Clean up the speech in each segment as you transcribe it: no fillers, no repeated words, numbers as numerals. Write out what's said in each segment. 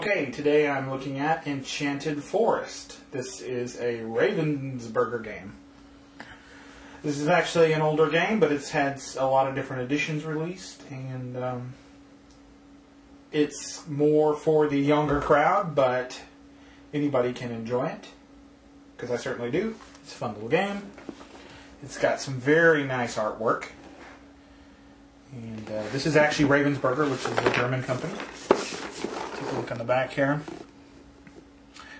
Okay, today I'm looking at Enchanted Forest. This is a Ravensburger game. This is actually an older game, but it's had a lot of different editions released, and it's more for the younger crowd, but anybody can enjoy it, because I certainly do. It's a fun little game. It's got some very nice artwork, and this is actually Ravensburger, which is a German company. Take a look on the back here.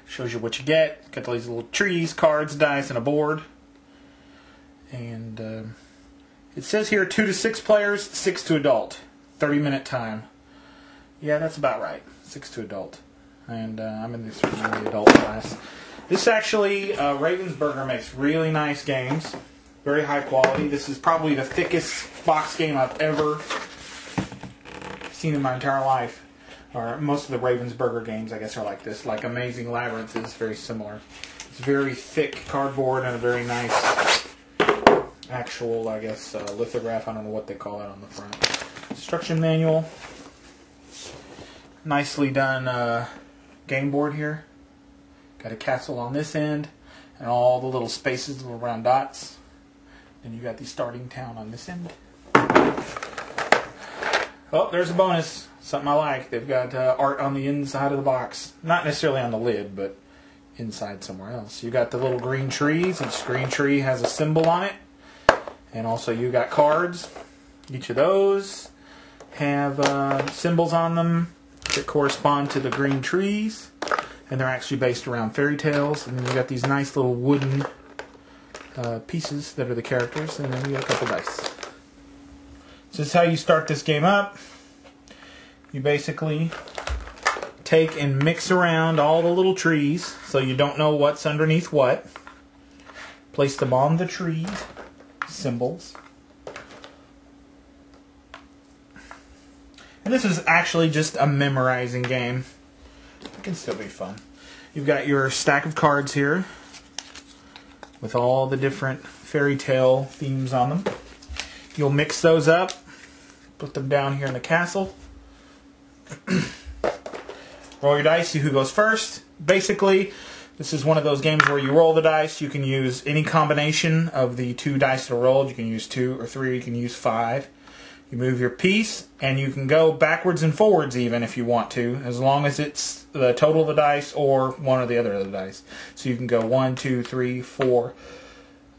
Shows you what you get. Got all these little trees, cards, dice, and a board. And it says here 2 to 6 players, 6 to adult. 30-minute time. Yeah, that's about right. 6 to adult. And I'm in the adult class. This actually, Ravensburger makes really nice games. Very high quality. This is probably the thickest box game I've ever seen in my entire life. Or most of the Ravensburger games, I guess, are like this. Like Amazing Labyrinth is very similar. It's very thick cardboard and a very nice actual, I guess, lithograph. I don't know what they call it on the front. Instruction manual. Nicely done game board here. Got a castle on this end and all the little spaces, little round dots. And you got the starting town on this end. Oh, there's a bonus. Something I like. They've got art on the inside of the box. Not necessarily on the lid, but inside somewhere else. You got the little green trees. Each green tree has a symbol on it. And also you got cards. Each of those have symbols on them that correspond to the green trees. And they're actually based around fairy tales. And then you got these nice little wooden pieces that are the characters. And then you got a couple dice. So this is how you start this game up. You basically take and mix around all the little trees so you don't know what's underneath what. Place them on the trees, symbols. And this is actually just a memorizing game. It can still be fun. You've got your stack of cards here with all the different fairy tale themes on them. You'll mix those up, put them down here in the castle. Roll your dice, see who goes first. Basically, this is one of those games where you roll the dice. You can use any combination of the 2 dice that are rolled. You can use 2 or 3, you can use 5. You move your piece, and you can go backwards and forwards even if you want to, as long as it's the total of the dice or one or the other of the dice. So you can go 1, 2, 3, 4,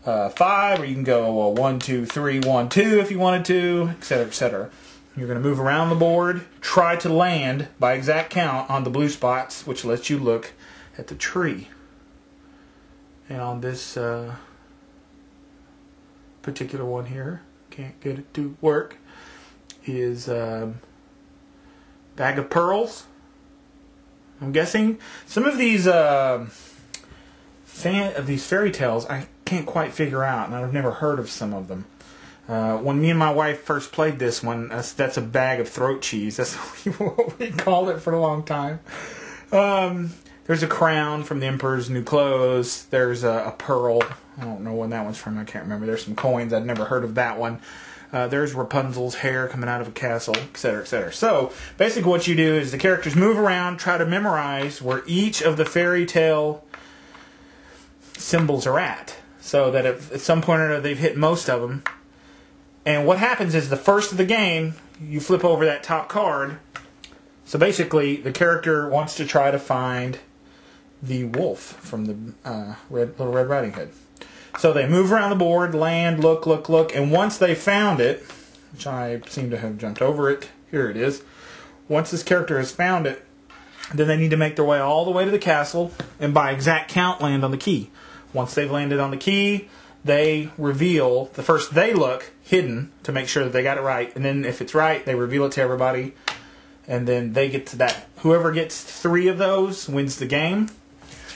5, or you can go 1, 2, 3, 1, 2 if you wanted to, etc., etc. You're going to move around the board, try to land by exact count on the blue spots, which lets you look at the tree. And on this particular one here, can't get it to work, is Bag of Pearls. I'm guessing some of these fairy tales I can't quite figure out, and I've never heard of some of them. When me and my wife first played this one, that's a bag of throat cheese. That's what we called it for a long time. There's a crown from the Emperor's New Clothes. There's a pearl. I don't know when that one's from. I can't remember. There's some coins. I'd never heard of that one. There's Rapunzel's hair coming out of a castle, etc., etc. So, basically what you do is the characters move around, try to memorize where each of the fairy tale symbols are at. So that if at some point or another they've hit most of them. And what happens is the first of the game, you flip over that top card. So basically, the character wants to try to find the wolf from the Little Red Riding Hood. So they move around the board, land, look, and once they found it, which I seem to have jumped over it, here it is. Once this character has found it, then they need to make their way all the way to the castle and by exact count land on the key. Once they've landed on the key, they reveal, the first they look hidden to make sure that they got it right, and then if it's right, they reveal it to everybody, and then they get to that. Whoever gets 3 of those wins the game.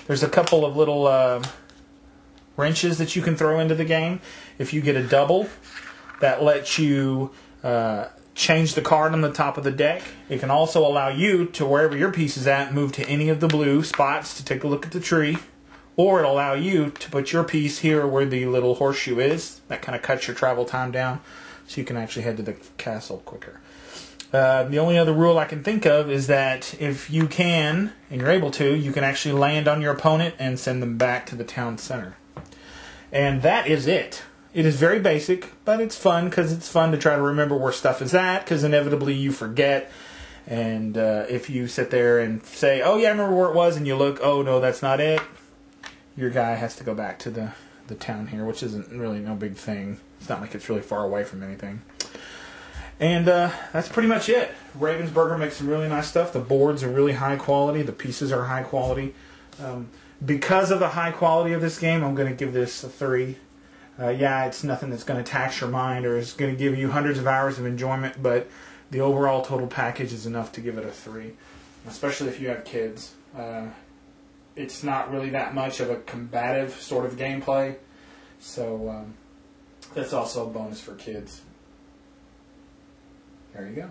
There's a couple of little wrenches that you can throw into the game. If you get a double, that lets you change the card on the top of the deck. It can also allow you to, wherever your piece is at, move to any of the blue spots to take a look at the tree. Or it'll allow you to put your piece here where the little horseshoe is. That kind of cuts your travel time down so you can actually head to the castle quicker. The only other rule I can think of is that if you can, and you're able to, you can actually land on your opponent and send them back to the town center. And that is it. It is very basic, but it's fun because it's fun to try to remember where stuff is at, because inevitably you forget. And if you sit there and say, oh yeah, I remember where it was, and you look, oh no, that's not it, your guy has to go back to the town here, which isn't really no big thing. It's not like it's really far away from anything. And that's pretty much it. Ravensburger makes some really nice stuff. The boards are really high quality. The pieces are high quality. Because of the high quality of this game, I'm going to give this a 3. Yeah, it's nothing that's going to tax your mind or is going to give you hundreds of hours of enjoyment, but the overall total package is enough to give it a 3, especially if you have kids. It's not really that much of a combative sort of gameplay, so that's also a bonus for kids. There you go.